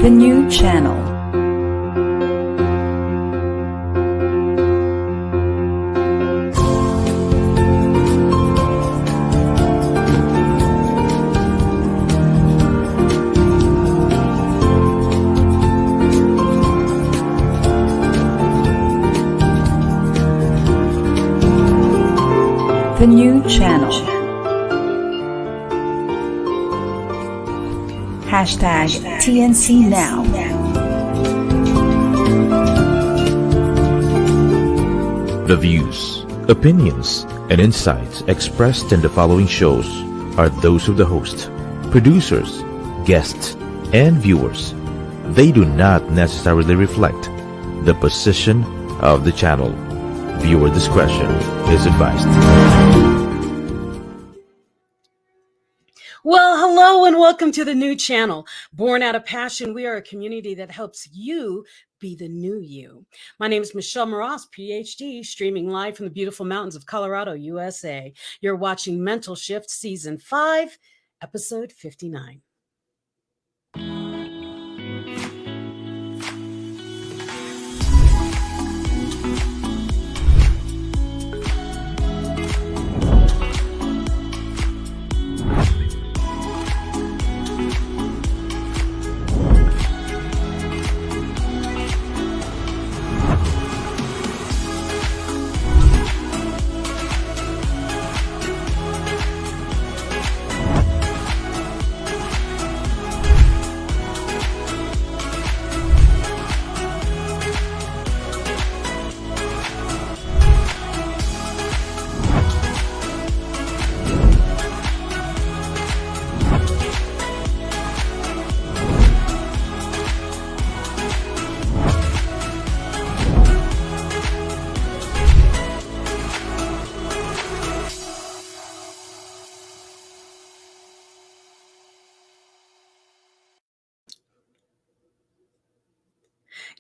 The new channel. The new channel. Hashtag TNCNow. The views, opinions, and insights expressed in the following shows are those of the host, producers, guests, and viewers. They do not necessarily reflect the position of the channel. Viewer discretion is advised. Well, hello and welcome to the new channel. Born out of passion, we are a community that helps you be the new you. My name is Mras, PhD, streaming live from the beautiful mountains of Colorado, USA. You're watching Mental Shift Season 5, Episode 59.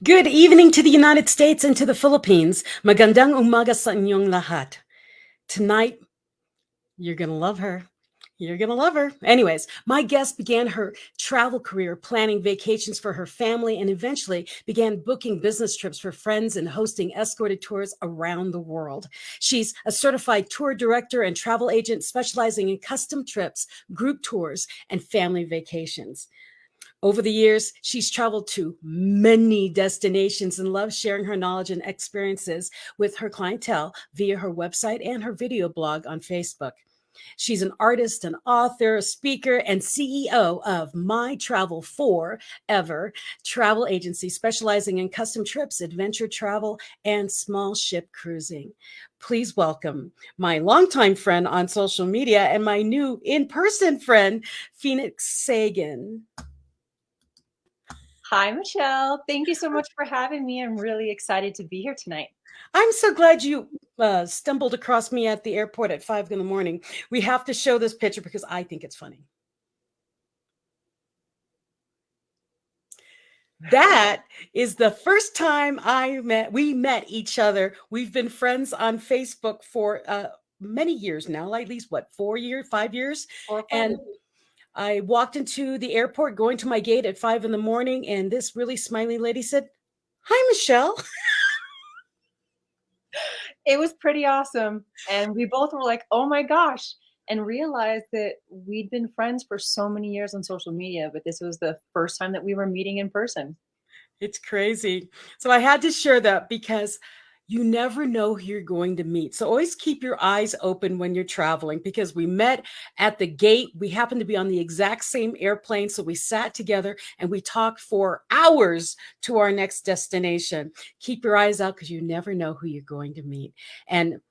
Good evening to the United States and to the Philippines. Magandang umaga sa inyong lahat. Tonight, you're going to love her. You're going to love her. Anyways, my guest began her travel career planning vacations for her family and eventually began booking business trips for friends and hosting escorted tours around the world. She's a certified tour director and travel agent specializing in custom trips, group tours, and family vacations. Over the years, she's traveled to many destinations and loves sharing her knowledge and experiences with her clientele via her website and her video blog on Facebook. She's an artist, an author, a speaker, and CEO of My Travel Forever travel agency specializing in custom trips, adventure travel, and small ship cruising. Please welcome my longtime friend on social media and my new in-person friend, Phoenix Sagen. Hi, Michelle. Thank you so much for having me. I'm really excited to be here tonight. I'm so glad you stumbled across me at the airport at 5 in the morning. We have to show this picture because I think it's funny. That is the first time we met each other. We've been friends on Facebook for many years now, at least 5 years? And I walked into the airport going to my gate at 5 in the morning, and this really smiley lady said, "Hi, Michelle." It was pretty awesome. And we both were like, oh my gosh, and realized that we'd been friends for so many years on social media, but this was the first time that we were meeting in person. It's crazy. So I had to share that because you never know who you're going to meet. So always keep your eyes open when you're traveling, because we met at the gate. We happened to be on the exact same airplane. So we sat together and we talked for hours to our next destination. Keep your eyes out because you never know who you're going to meet. And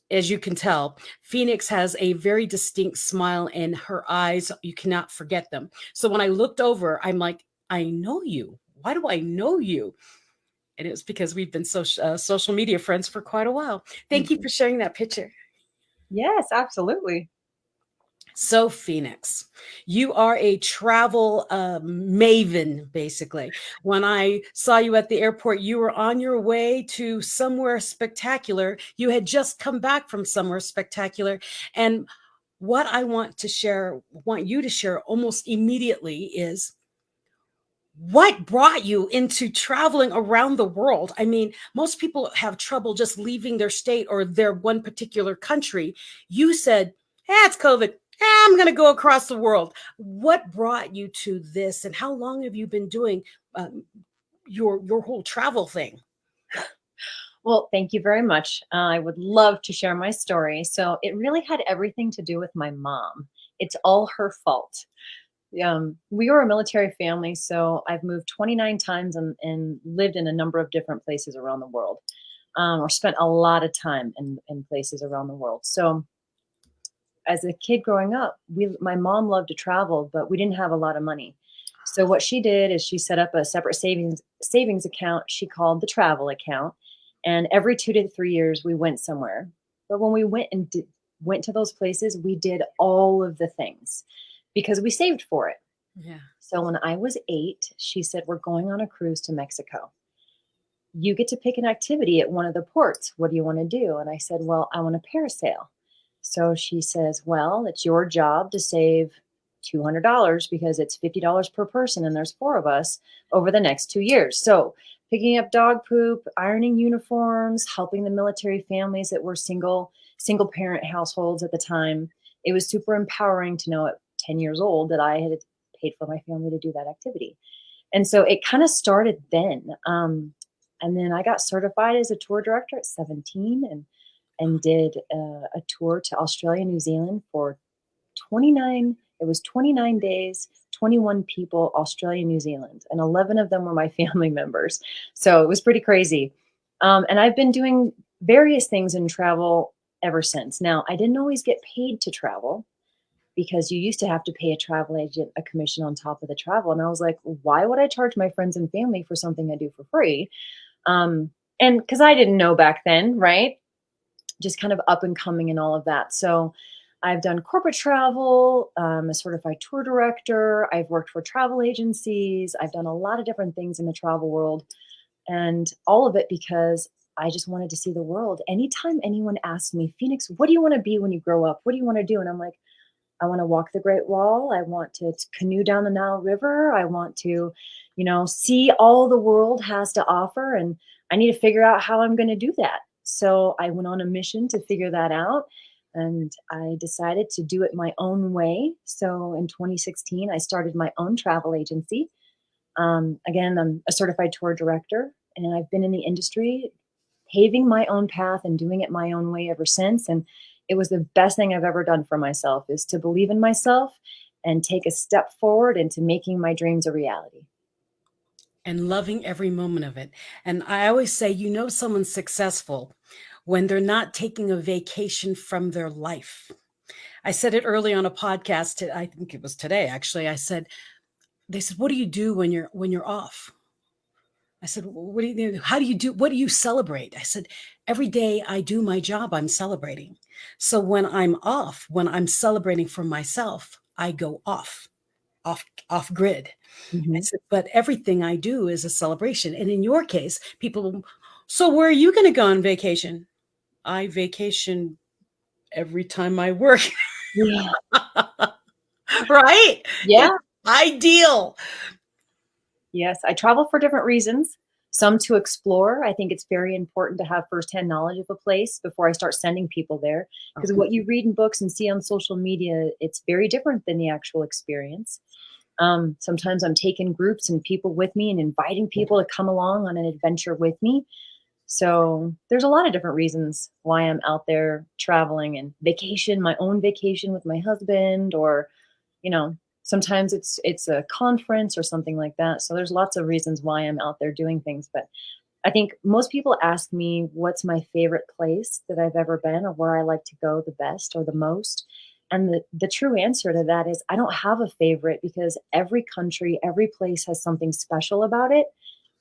as you can tell, Phoenix has a very distinct smile in her eyes. You cannot forget them. So when I looked over, I'm like, I know you. Why do I know you? And it was because we've been social media friends for quite a while. Thank you for sharing that picture. Yes, absolutely. So Phoenix, you are a travel maven, basically. When I saw you at the airport, you were on your way to somewhere spectacular. You had just come back from somewhere spectacular. And what I want you to share almost immediately is, what brought you into traveling around the world? I mean, most people have trouble just leaving their state or their one particular country. You said, it's COVID. I'm going to go across the world. What brought you to this, and how long have you been doing your whole travel thing? Well, thank you very much. I would love to share my story. So it really had everything to do with my mom. It's all her fault. We were a military family, so I've moved 29 times and lived in a number of different places around the world, or spent a lot of time in places around the world. So as a kid growing up, my mom loved to travel, but we didn't have a lot of money. So what she did is she set up a separate savings account she called the travel account. And every 2 to 3 years, we went somewhere. But when we went to those places, we did all of the things because we saved for it. Yeah. So when I was 8, she said, we're going on a cruise to Mexico. You get to pick an activity at one of the ports. What do you want to do? And I said, well, I want to parasail. So she says, well, it's your job to save $200 because it's $50 per person and there's 4 of us over the next 2 years. So picking up dog poop, ironing uniforms, helping the military families that were single parent households at the time. It was super empowering to know at 10 years old that I had paid for my family to do that activity. And so it kind of started then. And then I got certified as a tour director at 17 and did a tour to Australia, New Zealand for 29 days, 21 people, Australia, New Zealand, and 11 of them were my family members. So it was pretty crazy. And I've been doing various things in travel ever since. Now, I didn't always get paid to travel because you used to have to pay a travel agent a commission on top of the travel. And I was like, why would I charge my friends and family for something I do for free? And because I didn't know back then, right? Just kind of up and coming and all of that. So I've done corporate travel, a certified tour director. I've worked for travel agencies. I've done a lot of different things in the travel world, and all of it because I just wanted to see the world. Anytime anyone asked me, Phoenix, what do you want to be when you grow up? What do you want to do? And I'm like, I want to walk the Great Wall. I want to canoe down the Nile River. I want to, see all the world has to offer. And I need to figure out how I'm going to do that. So I went on a mission to figure that out. And I decided to do it my own way. So in 2016, I started my own travel agency. Again, I'm a certified tour director, and I've been in the industry paving my own path and doing it my own way ever since. And it was the best thing I've ever done for myself, is to believe in myself and take a step forward into making my dreams a reality. And loving every moment of it. And I always say, someone's successful when they're not taking a vacation from their life. I said it early on a podcast. I think it was today, actually. They said, what do you do when you're off? I said, what do you do? How do you do? What do you celebrate? I said, every day I do my job, I'm celebrating. So when I'm off, when I'm celebrating for myself, I go off grid. Mm-hmm. I said, but everything I do is a celebration. And in your case, people, so where are you going to go on vacation? I vacation every time I work. Yeah. Right? Yeah. It's ideal. Yes. I travel for different reasons. Some to explore. I think it's very important to have firsthand knowledge of a place before I start sending people there. Because what you read in books and see on social media, it's very different than the actual experience. Sometimes I'm taking groups and people with me and inviting people to come along on an adventure with me. So there's a lot of different reasons why I'm out there traveling and my own vacation with my husband, or, sometimes it's a conference or something like that. So there's lots of reasons why I'm out there doing things. But I think most people ask me what's my favorite place that I've ever been, or where I like to go the best or the most. And the true answer to that is I don't have a favorite, because every country, every place has something special about it.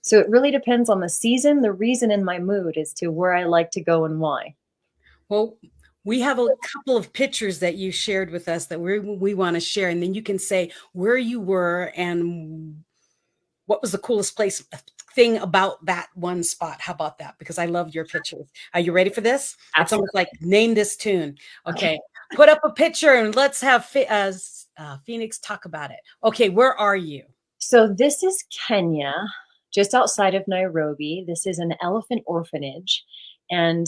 So it really depends on the season, the reason, and my mood as to where I like to go and why. Well, we have a couple of pictures that you shared with us that we want to share. And then you can say where you were and what was the coolest thing about that one spot. How about that? Because I love your pictures. Are you ready for this? Absolutely. It's almost like name this tune. Okay. Put up a picture and let's have Phoenix talk about it. Okay. Where are you? So this is Kenya, just outside of Nairobi. This is an elephant orphanage. And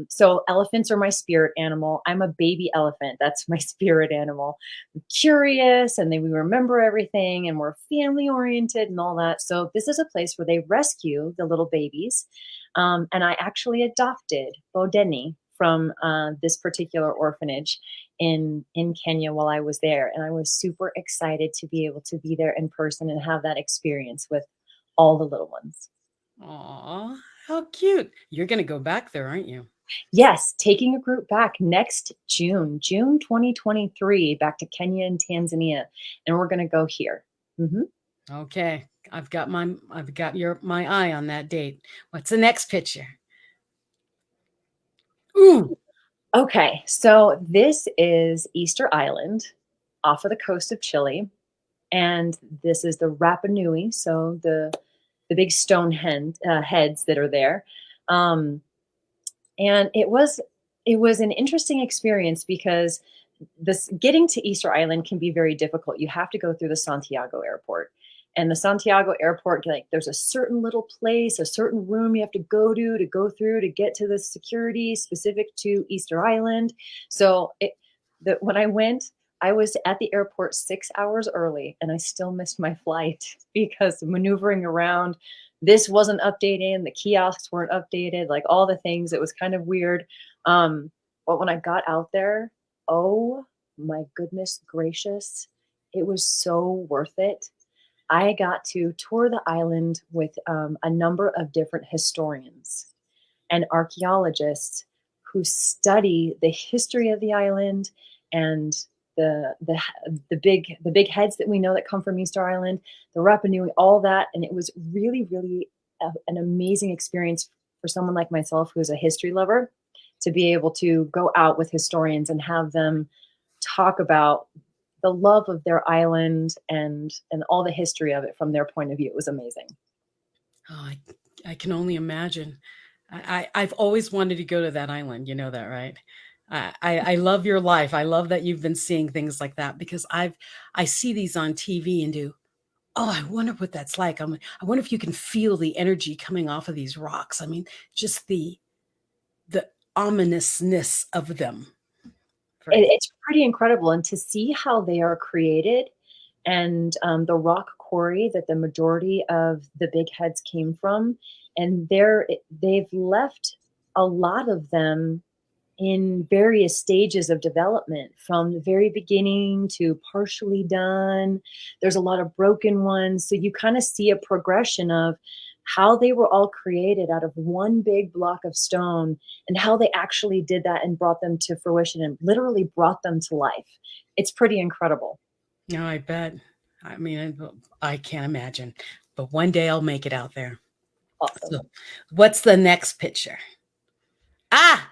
so elephants are my spirit animal. I'm a baby elephant. That's my spirit animal. I'm curious, and we remember everything, and we're family oriented and all that. So this is a place where they rescue the little babies. And I actually adopted Bodeni from this particular orphanage in Kenya while I was there, and I was super excited to be able to be there in person and have that experience with all the little ones. Aw, how cute. You're going to go back there, aren't you? Yes, taking a group back next June 2023, back to Kenya and Tanzania, and we're going to go here. Mhm. Okay. I've got my eye on that date. What's the next picture? Ooh. Okay, so this is Easter Island off of the coast of Chile, and this is the Rapa Nui, so the big stone heads that are there. And it was an interesting experience because this getting to Easter Island can be very difficult. You have to go through the Santiago airport. And the Santiago airport, like there's a certain little place, a certain room you have to go through to get to the security specific to Easter Island. So when I went, I was at the airport 6 hours early, and I still missed my flight because maneuvering around, this wasn't updated, the kiosks weren't updated, like all the things. It was kind of weird. But when I got out there, oh my goodness gracious, it was so worth it. I got to tour the island with a number of different historians and archaeologists who study the history of the island and the big heads that we know that come from Easter Island, the Rapa Nui, all that. And it was really, really an amazing experience for someone like myself who's a history lover to be able to go out with historians and have them talk about the love of their island and all the history of it from their point of view. It was amazing. Oh, I can only imagine. I've always wanted to go to that island. You know that, right? I love your life. I love that you've been seeing things like that because I see these on TV and do, oh, I wonder what that's like. I wonder if you can feel the energy coming off of these rocks. I mean, just the ominousness of them. It's pretty incredible. And to see how they are created and the rock quarry that the majority of the big heads came from, and they've left a lot of them in various stages of development from the very beginning to partially done. There's a lot of broken ones. So you kind of see a progression of how they were all created out of one big block of stone and how they actually did that and brought them to fruition and literally brought them to life. It's pretty incredible. No, I bet. I mean, I can't imagine, but one day I'll make it out there. Awesome. So, what's the next picture? Ah,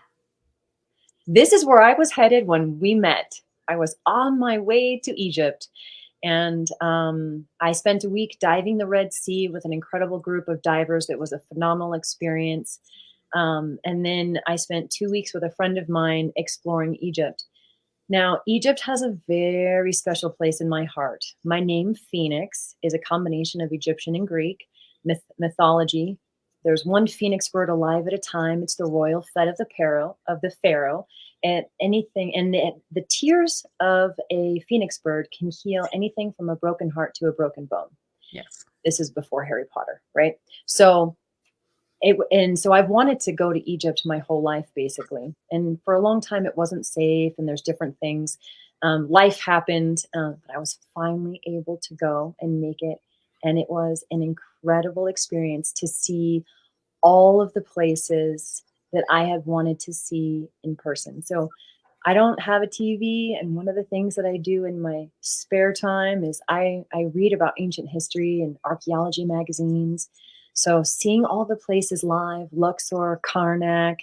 this is where I was headed when we met. I was on my way to Egypt. And I spent a week diving the Red Sea with an incredible group of divers. It was a phenomenal experience. And then I spent 2 weeks with a friend of mine exploring Egypt. Now, Egypt has a very special place in my heart. My name, Phoenix, is a combination of Egyptian and Greek mythology. There's one phoenix bird alive at a time. It's the royal fed of the pharaoh. And the tears of a phoenix bird can heal anything from a broken heart to a broken bone. yes. This is before Harry Potter, right? So I've wanted to go to Egypt my whole life, basically. And for a long time, it wasn't safe, and there's different things. Life happened, but I was finally able to go and make it. And it was an incredible experience to see all of the places that I have wanted to see in person. So I don't have a TV, and one of the things that I do in my spare time is I read about ancient history and archaeology magazines. So seeing all the places live, Luxor, Karnak,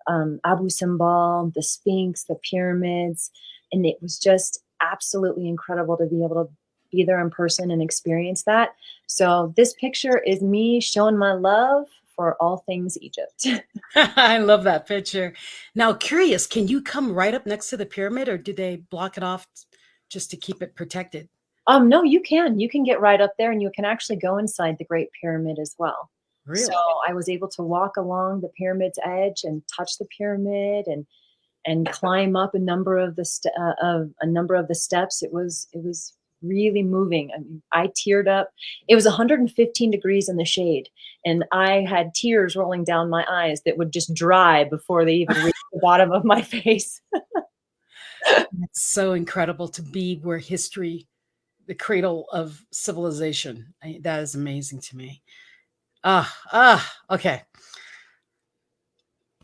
Abu Simbel, the Sphinx, the pyramids, and it was just absolutely incredible to be able to be there in person and experience that. So this picture is me showing my love for all things Egypt. I love that picture. Now, curious, can you come right up next to the pyramid, or do they block it off just to keep it protected? No, you can get right up there, and you can actually go inside the Great Pyramid as well. Really? So I was able to walk along the pyramid's edge and touch the pyramid and climb up a number of the steps. It was really moving. I mean, I teared up. It was 115 degrees in the shade, and I had tears rolling down my eyes that would just dry before they even reached the bottom of my face. It's so incredible to be where history, the cradle of civilization. That is amazing to me. Okay.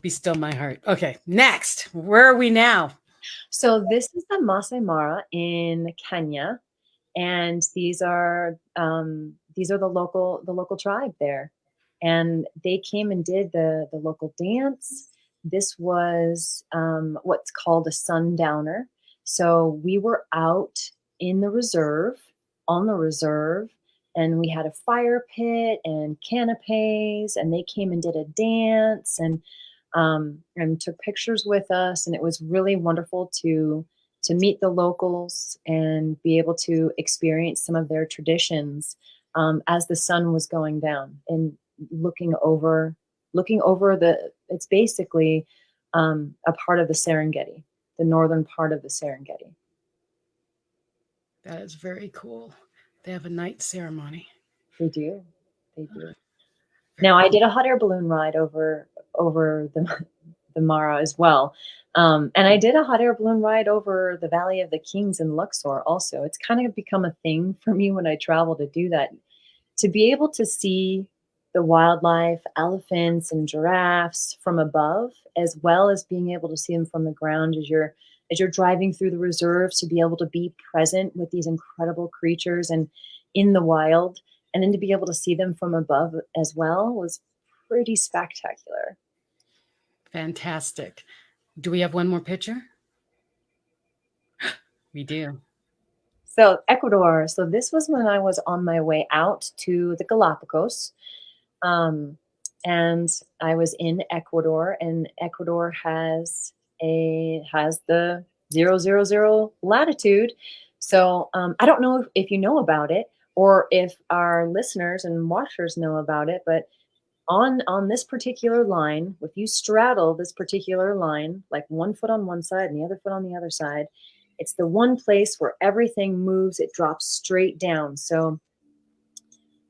Be still my heart. Okay, next. Where are we now? So this is the Masai Mara in Kenya, and these are the local tribe there, and they came and did the local dance. This was what's called a sundowner. So we were out in the reserve, on the reserve, and we had a fire pit and canapes, and they came and did a dance and took pictures with us, and it was really wonderful to meet the locals and be able to experience some of their traditions as the sun was going down and looking over it's basically a part of the Serengeti, the northern part of the Serengeti. That is very cool. They have a night ceremony. They do. Now, I did a hot air balloon ride over the Mara as well. And I did a hot air balloon ride over the Valley of the Kings in Luxor also. It's kind of become a thing for me when I travel to do that. To be able to see the wildlife, elephants and giraffes from above, as well as being able to see them from the ground as you're driving through the reserves, to be able to be present with these incredible creatures and in the wild, and then to be able to see them from above as well was pretty spectacular. Fantastic. Do we have one more picture? We do. So Ecuador. So this was when I was on my way out to the Galapagos. And I was in Ecuador, and Ecuador has the 000 latitude. So I don't know if you know about it, or if our listeners and watchers know about it, but on this particular line, if you straddle this particular line, like 1 foot on one side and the other foot on the other side, it's the one place where everything moves. It drops straight down. So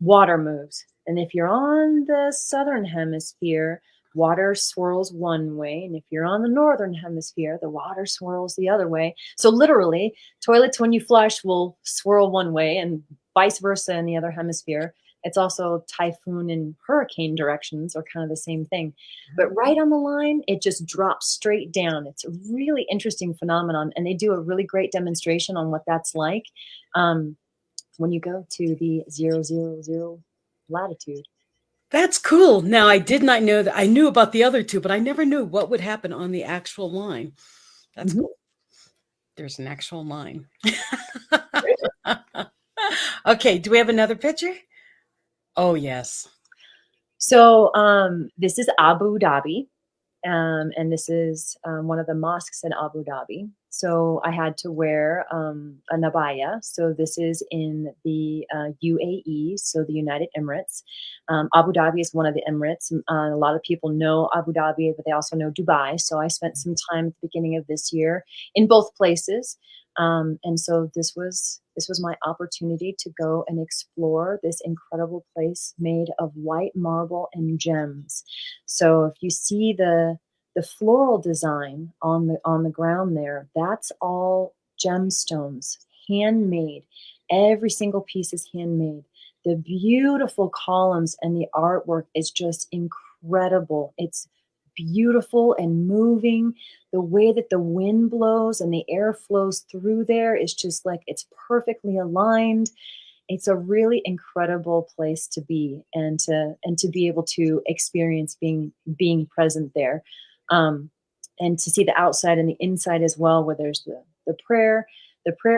water moves. And if you're on the southern hemisphere, water swirls one way. And if you're on the northern hemisphere, the water swirls the other way. So literally, toilets when you flush will swirl one way and vice versa in the other hemisphere. It's also typhoon and hurricane directions are kind of the same thing. But right on the line, it just drops straight down. It's a really interesting phenomenon. And they do a really great demonstration on what that's like when you go to the 000 latitude. That's cool. Now, I did not know that. I knew about the other two, but I never knew what would happen on the actual line. That's cool. There's an actual line. Okay, do we have another picture? Oh, yes. So this is Abu Dhabi, and this is one of the mosques in Abu Dhabi. So I had to wear a nabaya. So this is in the UAE, so the United Emirates. Abu Dhabi is one of the Emirates. A lot of people know Abu Dhabi, but they also know Dubai. So I spent some time at the beginning of this year in both places. And so this was my opportunity to go and explore this incredible place made of white marble and gems. So if you see the floral design on the ground there, that's all gemstones, handmade. Every single piece is handmade. The beautiful columns and the artwork is just incredible. It's beautiful and moving. The way that the wind blows and the air flows through there is just like it's perfectly aligned. It's a really incredible place to be and to be able to experience being present there. And to see the outside and the inside as well, where there's the prayer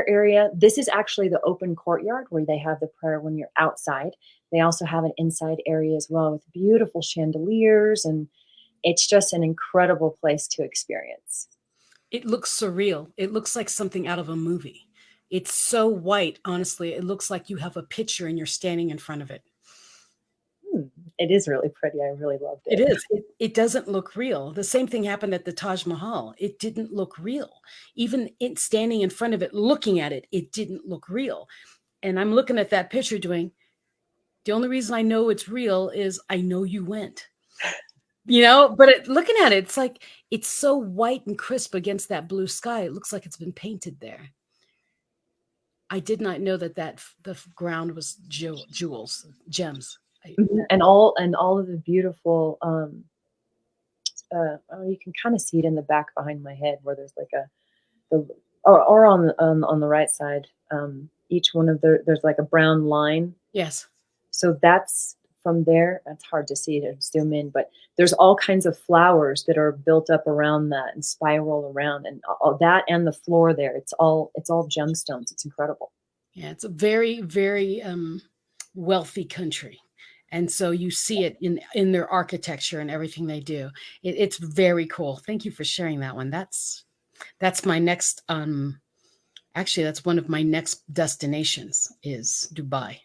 area. This is actually the open courtyard where they have the prayer when you're outside. They also have an inside area as well with beautiful chandeliers, and it's just an incredible place to experience. It looks surreal. It looks like something out of a movie. It's so white, honestly. It looks like you have a picture and you're standing in front of it. It is really pretty. I really loved It it. is. It doesn't look real. The same thing happened at the Taj Mahal. It didn't look real. Even it standing in front of it, looking at it, it didn't look real. And I'm looking at that picture doing, the only reason I know it's real is I know you went. But looking at it, it's like it's so white and crisp against that blue sky. It looks like it's been painted there. I did not know that the ground was jewels, gems. And all of the beautiful you can kind of see it in the back behind my head where there's like or on the right side, each one of there's like a brown line. Yes. So that's from there. That's hard to see to zoom in, but there's all kinds of flowers that are built up around that and spiral around, and all that, and the floor there. It's all gemstones. It's incredible. Yeah, it's a very, very wealthy country. And so you see it in their architecture and everything they do. It's very cool. Thank you for sharing that one. That's my next, actually, that's one of my next destinations is Dubai.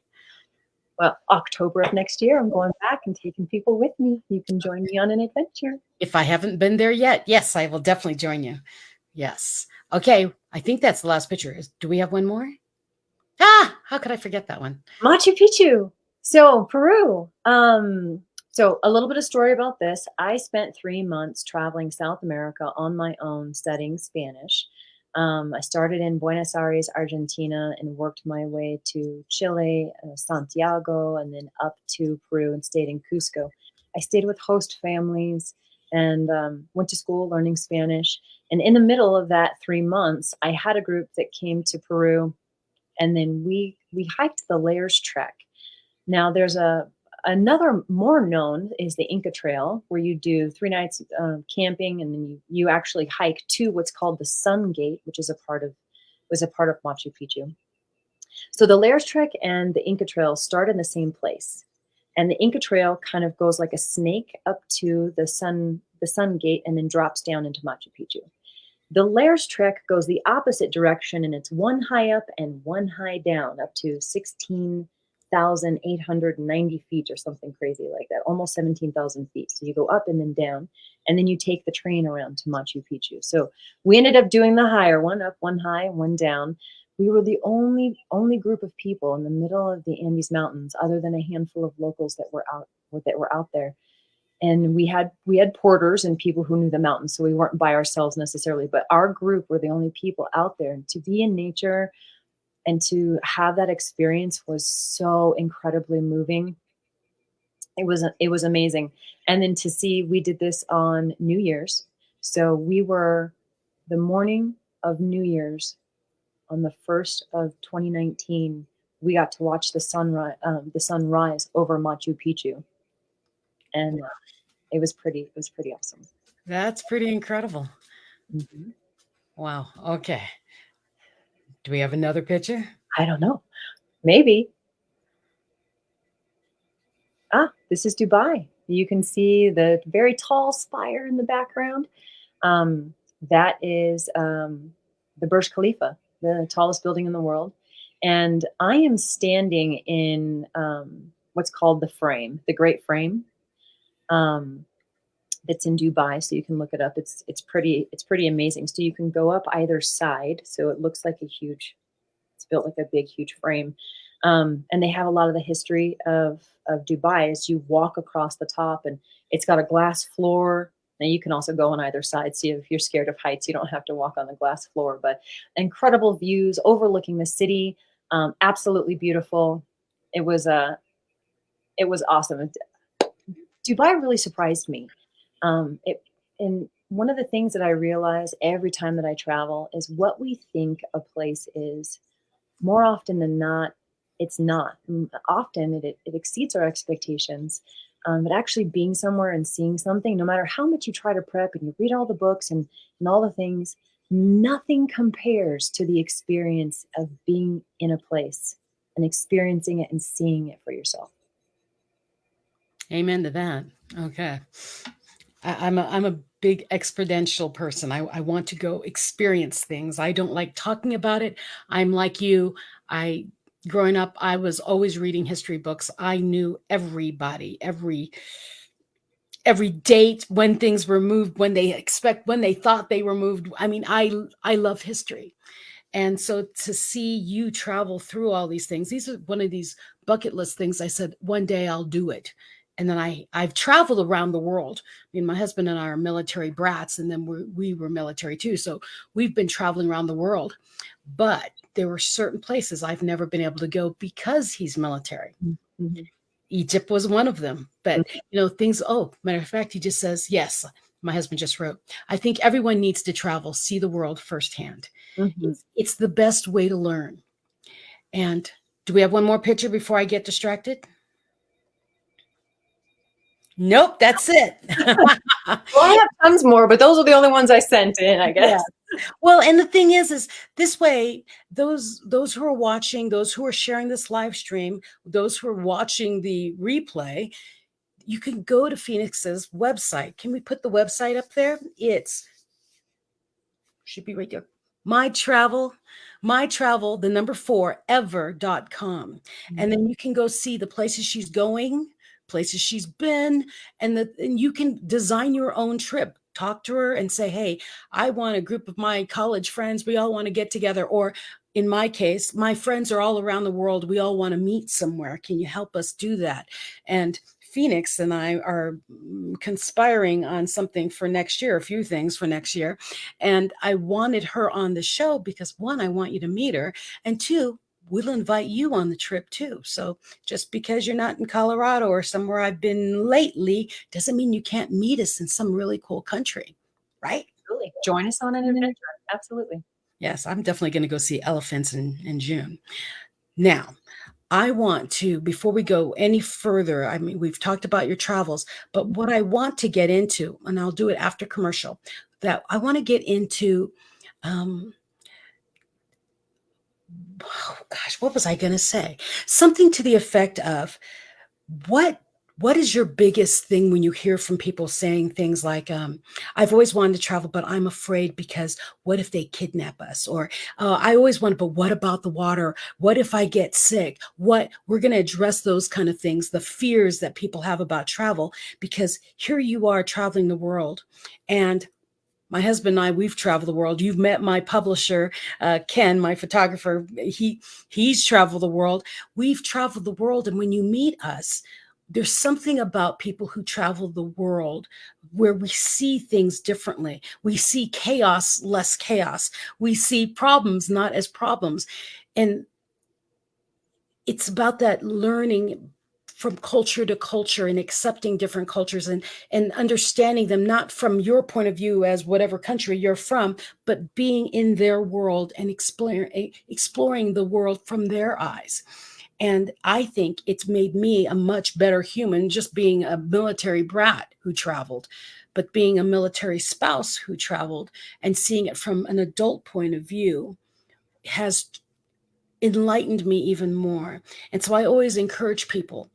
Well, October of next year, I'm going back and taking people with me. You can join me on an adventure. If I haven't been there yet, yes, I will definitely join you. Yes. Okay, I think that's the last picture. Do we have one more? How could I forget that one? Machu Picchu. So Peru. So a little bit of story about this. I spent 3 months traveling South America on my own studying Spanish. I started in Buenos Aires, Argentina, and worked my way to Chile, Santiago, and then up to Peru and stayed in Cusco. I stayed with host families and went to school learning Spanish. And in the middle of that 3 months, I had a group that came to Peru, and then we hiked the Layers Trek. Now there's another more known is the Inca Trail, where you do 3 nights camping, and then you actually hike to what's called the Sun Gate, which was a part of Machu Picchu. So the Layers Trek and the Inca Trail start in the same place, and the Inca Trail kind of goes like a snake up to the Sun Gate and then drops down into Machu Picchu. The Layers Trek goes the opposite direction, and it's one high up and one high down, up to 16,890 feet or something crazy like that, almost 17,000 feet. So you go up and then down, and then you take the train around to Machu Picchu. So we ended up doing the higher one, up one high, one down. We were the only group of people in the middle of the Andes Mountains, other than a handful of locals that were out there. And we had porters and people who knew the mountains, so we weren't by ourselves necessarily. But our group were the only people out there, and to be in nature and to have that experience was so incredibly moving. It was amazing. And then to see, we did this on New Year's. So we were the morning of New Year's on the 1st of 2019. We got to watch the sunrise over Machu Picchu, and it was pretty awesome. That's pretty incredible. Mm-hmm. Wow. Okay. Do we have another picture? I don't know. Maybe. This is Dubai. You can see the very tall spire in the background. That is the Burj Khalifa, the tallest building in the world. And I am standing in what's called the Frame, the Great Frame. It's in Dubai, so you can look it up. It's pretty amazing. So you can go up either side. So it looks like it's built like a big, huge frame. And they have a lot of the history of Dubai as you walk across the top, and it's got a glass floor. Now you can also go on either side. So if you're scared of heights, you don't have to walk on the glass floor, but incredible views overlooking the city. Absolutely beautiful. It was awesome. Dubai really surprised me. And one of the things that I realize every time that I travel is what we think a place is, more often than not, it's not. Often it exceeds our expectations. But actually being somewhere and seeing something, no matter how much you try to prep and you read all the books and all the things, nothing compares to the experience of being in a place and experiencing it and seeing it for yourself. Amen to that. Okay. I'm a big exponential person. I want to go experience things. I don't like talking about it. I'm like you. Growing up, I was always reading history books. I knew everybody, every date, when things were moved, when they thought they were moved. I mean, I love history. And so to see you travel through all these things, these are one of these bucket list things. I said, one day I'll do it. And then I've traveled around the world. I mean, my husband and I are military brats, and then we were military too. So we've been traveling around the world. But there were certain places I've never been able to go because he's military. Mm-hmm. Egypt was one of them. But, things, matter of fact, he just says, yes, my husband just wrote, I think everyone needs to travel, see the world firsthand. Mm-hmm. It's the best way to learn. And do we have one more picture before I get distracted? Nope, that's it. Well, I have tons more, but those are the only ones I sent in, I guess. Yeah. Well, and the thing is this way, those who are watching, those who are sharing this live stream, those who are watching the replay, you can go to Phoenix's website. Can we put the website up there? Should be right there. My travel, the number 4, ever.com. Mm-hmm. And then you can go see the places she's going, places she's been, and you can design your own trip. Talk to her and say, hey, I want a group of my college friends. We all want to get together. Or in my case, my friends are all around the world. We all want to meet somewhere. Can you help us do that? And Phoenix and I are conspiring on something for next year, a few things for next year. And I wanted her on the show because 1, I want you to meet her. And 2, we'll invite you on the trip too. So just because you're not in Colorado or somewhere I've been lately doesn't mean you can't meet us in some really cool country, right? Absolutely. Join us on an adventure. Absolutely. Yes, I'm definitely going to go see elephants in June. Now, I want to, before we go any further, I mean, we've talked about your travels, but what I want to get into, and I'll do it after commercial, that I want to get into, what was I going to say? Something to the effect of what is your biggest thing when you hear from people saying things like, I've always wanted to travel, but I'm afraid because what if they kidnap us? Or I always wanted, but what about the water? What if I get sick? We're going to address those kind of things, the fears that people have about travel, because here you are traveling the world. And my husband and I, we've traveled the world. You've met my publisher, Ken, my photographer. He's traveled the world. We've traveled the world. And when you meet us, there's something about people who travel the world where we see things differently. We see chaos, less chaos. We see problems, not as problems. And it's about that learning from culture to culture and accepting different cultures and understanding them, not from your point of view as whatever country you're from, but being in their world and exploring the world from their eyes. And I think it's made me a much better human, just being a military brat who traveled, but being a military spouse who traveled and seeing it from an adult point of view has enlightened me even more. And so I always encourage people,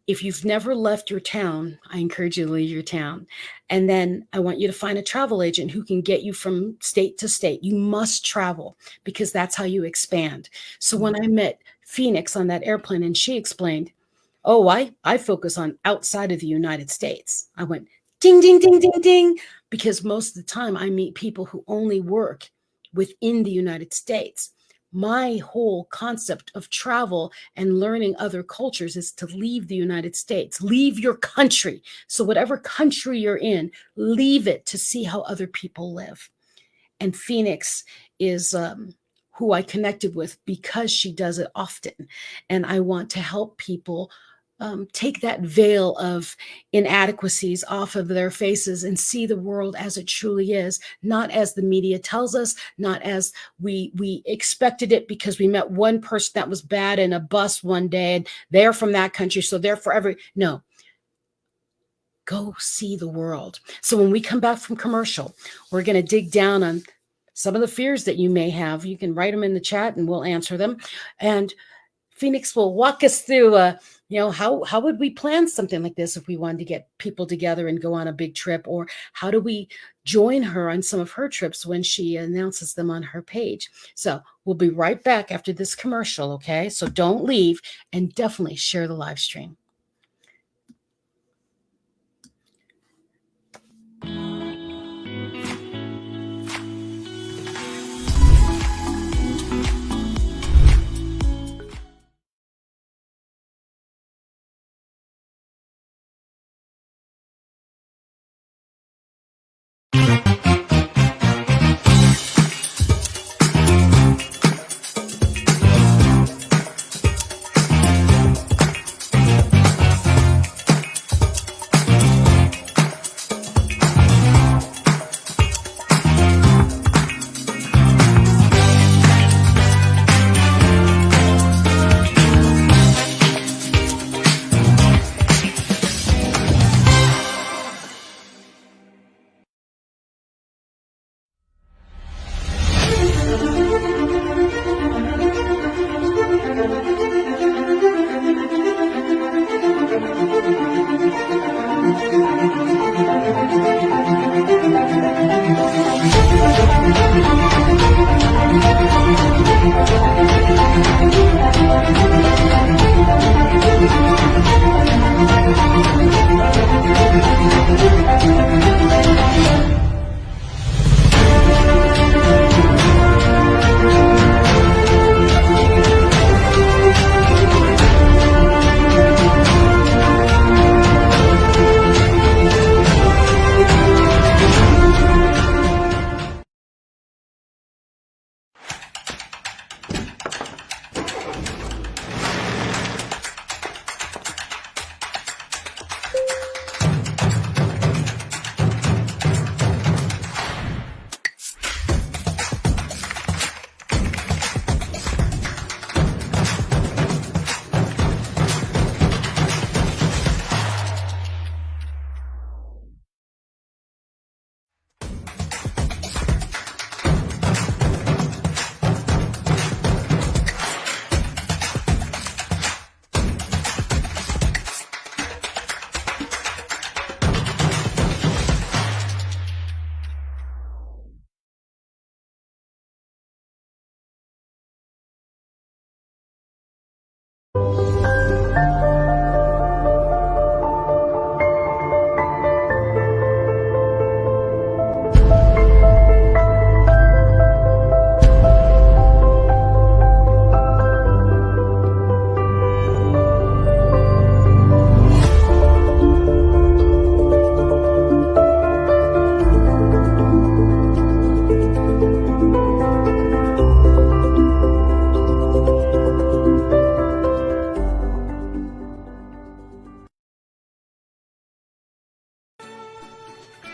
if you've never left your town, I encourage you to leave your town. And then I want you to find a travel agent who can get you from state to state. You must travel because that's how you expand. So when I met Phoenix on that airplane and she explained, I focus on outside of the United States. I went, ding, ding, ding, ding, ding, because most of the time I meet people who only work within the United States. My whole concept of travel and learning other cultures is to leave the United States, leave your country. So whatever country you're in, leave it to see how other people live. And Phoenix is who I connected with because she does it often. And I want to help people take that veil of inadequacies off of their faces and see the world as it truly is, not as the media tells us, not as we expected it because we met one person that was bad in a bus one day and they're from that country, so they're forever. No. Go see the world. So when we come back from commercial, we're going to dig down on some of the fears that you may have. You can write them in the chat and we'll answer them. And Phoenix will walk us through, how would we plan something like this if we wanted to get people together and go on a big trip, or how do we join her on some of her trips when she announces them on her page? So we'll be right back after this commercial, okay? So don't leave, and definitely share the live stream.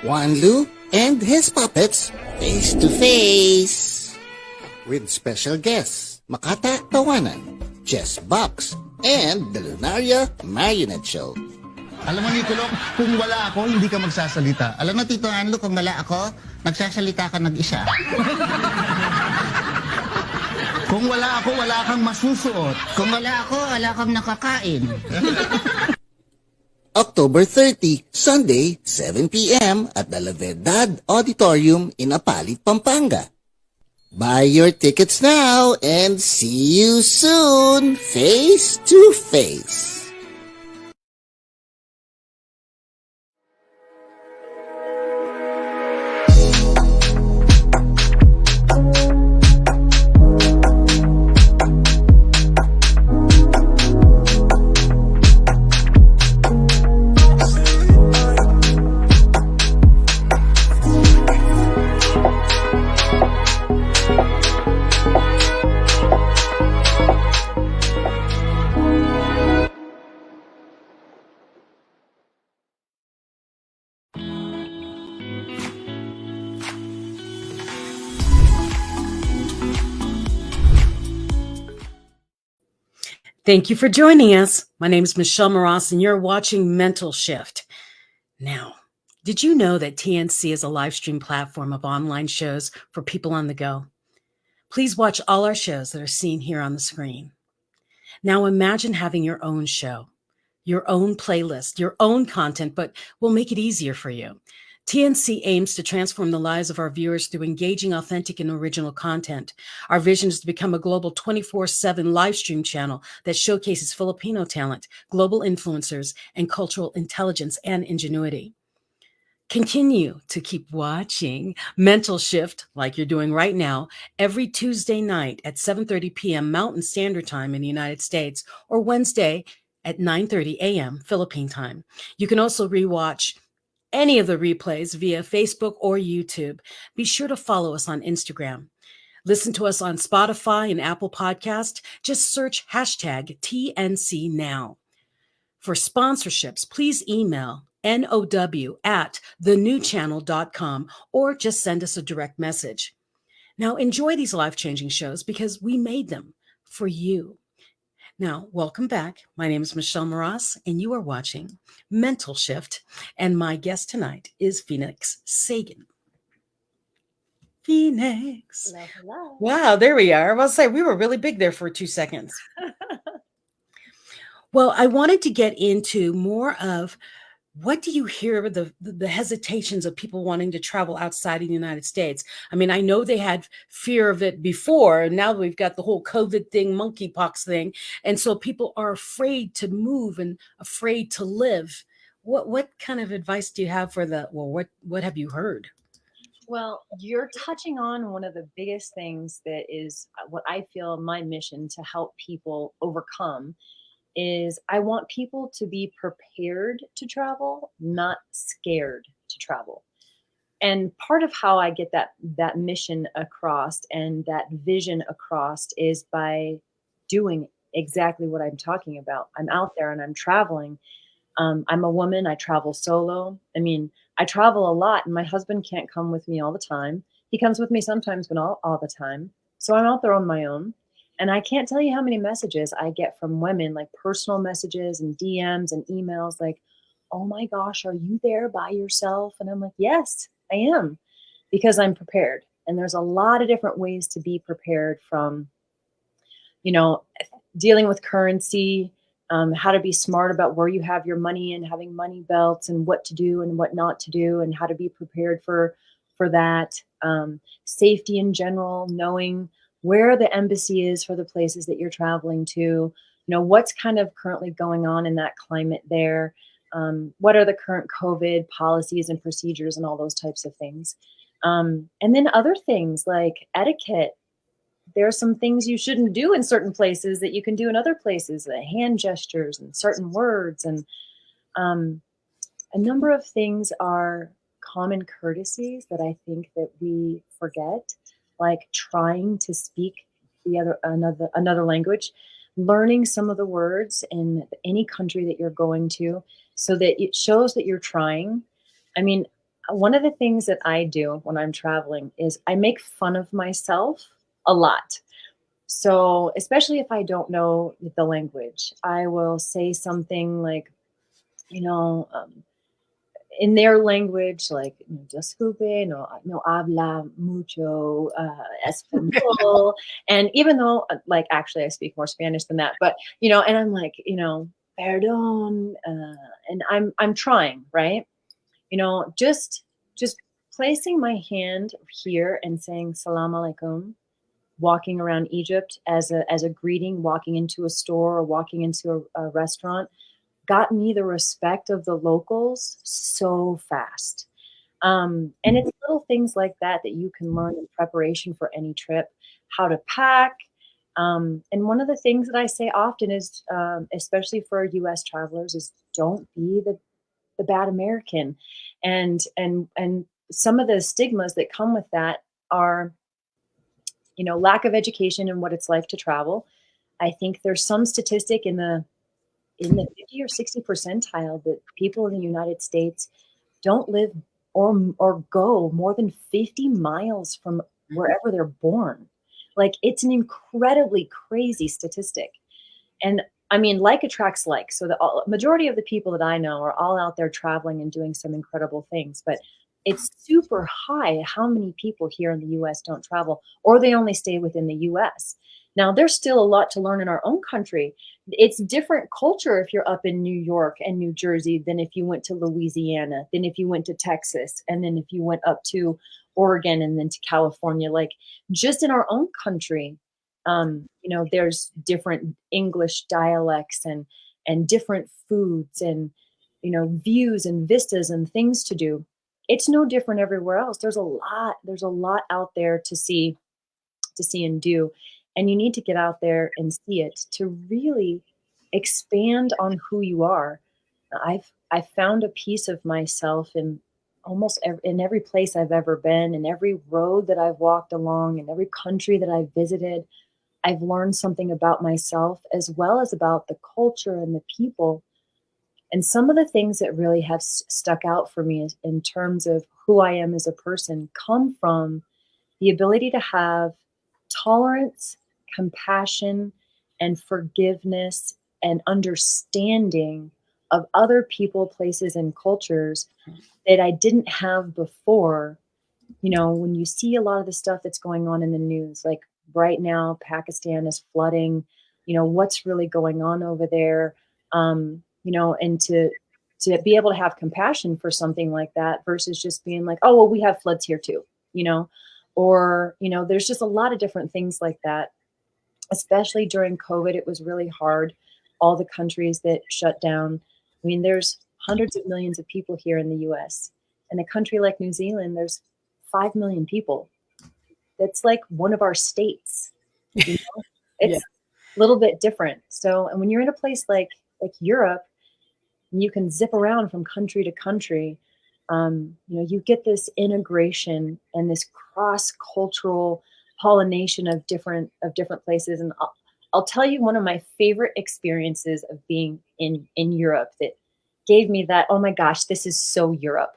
Juan Lu and his puppets face to face. With special guests, Makata Tawanan, Jess Box, and the Lunaria Marionette Show. Alam mo, Nicolong, kung wala ako, hindi ka magsasalita. Alam mo, Tito Anlo, kung wala ako, nagsasalita ka nag-isa. Kung wala ako, wala kang masusuot. Kung wala ako, wala kang nakakain. October 30, Sunday, 7 p.m. at the La Verdad Auditorium in Apalit, Pampanga. Buy your tickets now and see you soon, face to face. Thank you for joining us. My name is Michelle Mras, and you're watching Mental Shift. Now, did you know that TNC is a live stream platform of online shows for people on the go? Please watch all our shows that are seen here on the screen. Now imagine having your own show, your own playlist, your own content, but we'll make it easier for you. TNC aims to transform the lives of our viewers through engaging, authentic, and original content. Our vision is to become a global 24/7 live stream channel that showcases Filipino talent, global influencers, and cultural intelligence and ingenuity. Continue to keep watching Mental Shift, like you're doing right now, every Tuesday night at 7:30 p.m. Mountain Standard Time in the United States, or Wednesday at 9:30 a.m. Philippine time. You can also rewatch any of the replays via Facebook or YouTube. Be sure to follow us on Instagram. Listen to us on Spotify and Apple Podcast. Just search hashtag TNCNow. For sponsorships, please email now@thenewchannel.com or just send us a direct message. Now, enjoy these life-changing shows because we made them for you. Now, welcome back. My name is Michelle Mras, and you are watching Mental Shift, and my guest tonight is Phoenix Sagen. Phoenix. Hello, hello. Wow, there we are. I was say we were really big there for 2 seconds. Well, I wanted to get into more of what do you hear the hesitations of people wanting to travel outside of the United States? I mean, I know they had fear of it before, and now we've got the whole COVID thing, monkeypox thing, and so people are afraid to move and afraid to live. What kind of advice do you have for what have you heard? Well, you're touching on one of the biggest things that is what I feel my mission to help people overcome is I want people to be prepared to travel, not scared to travel. And part of how I get that mission across and that vision across is by doing exactly what I'm talking about. I'm out there and I'm traveling. I'm a woman. I travel solo. I mean, I travel a lot, and my husband can't come with me all the time. He comes with me sometimes, but not all the time. So I'm out there on my own. And I can't tell you how many messages I get from women, like personal messages and DMs and emails, like, "Oh my gosh, are you there by yourself?" And I'm like, "Yes, I am," because I'm prepared. And there's a lot of different ways to be prepared, from, you know, dealing with currency, how to be smart about where you have your money and having money belts and what to do and what not to do and how to be prepared for that. Safety in general, knowing where the embassy is for the places that you're traveling to, what's kind of currently going on in that climate there. What are the current COVID policies and procedures and all those types of things. And then other things like etiquette. There are some things you shouldn't do in certain places that you can do in other places, hand gestures and certain words. And a number of things are common courtesies that I think that we forget, like trying to speak another language, learning some of the words in any country that you're going to so that it shows that you're trying. I mean, one of the things that I do when I'm traveling is I make fun of myself a lot. So especially if I don't know the language, I will say something like, in their language, like, disculpe, no habla mucho español. And even though, like, actually I speak more Spanish than that, but, and I'm like, perdón, and I'm trying, right? Just placing my hand here and saying salam alaikum, walking around Egypt as a greeting, walking into a store or walking into a restaurant, got me the respect of the locals so fast. And it's little things like that you can learn in preparation for any trip, how to pack. And one of the things that I say often is, especially for US travelers, is don't be the bad American. And some of the stigmas that come with that are, lack of education and what it's like to travel. I think there's some statistic in the 50 or 60 percentile that people in the United States don't live or go more than 50 miles from wherever they're born. Like, it's an incredibly crazy statistic. And I mean, like attracts like. So the majority of the people that I know are all out there traveling and doing some incredible things. But it's super high how many people here in the U.S. don't travel, or they only stay within the U.S. Now, there's still a lot to learn in our own country. It's different culture if you're up in New York and New Jersey than if you went to Louisiana, than if you went to Texas, and then if you went up to Oregon and then to California. Like, just in our own country, there's different English dialects and different foods and, views and vistas and things to do. It's no different everywhere else. There's a lot out there to see and do. And you need to get out there and see it to really expand on who you are. I've found a piece of myself in in every place I've ever been, in every road that I've walked along, in every country that I've visited. I've learned something about myself as well as about the culture and the people. And some of the things that really have stuck out for me in terms of who I am as a person come from the ability to have tolerance, compassion, and forgiveness and understanding of other people, places, and cultures that I didn't have before. When you see a lot of the stuff that's going on in the news, like right now, Pakistan is flooding, what's really going on over there, and to be able to have compassion for something like that versus just being like, oh, well, we have floods here too, or, there's just a lot of different things like that. Especially during COVID, it was really hard. All the countries that shut down. I mean, there's hundreds of millions of people here in the US. In a country like New Zealand, there's 5 million people. That's like one of our states. It's Yeah. a little bit different. So, and when you're in a place like Europe, and you can zip around from country to country, you get this integration and this cross-cultural pollination of different places. And I'll tell you one of my favorite experiences of being in Europe that gave me that, oh my gosh, this is so Europe.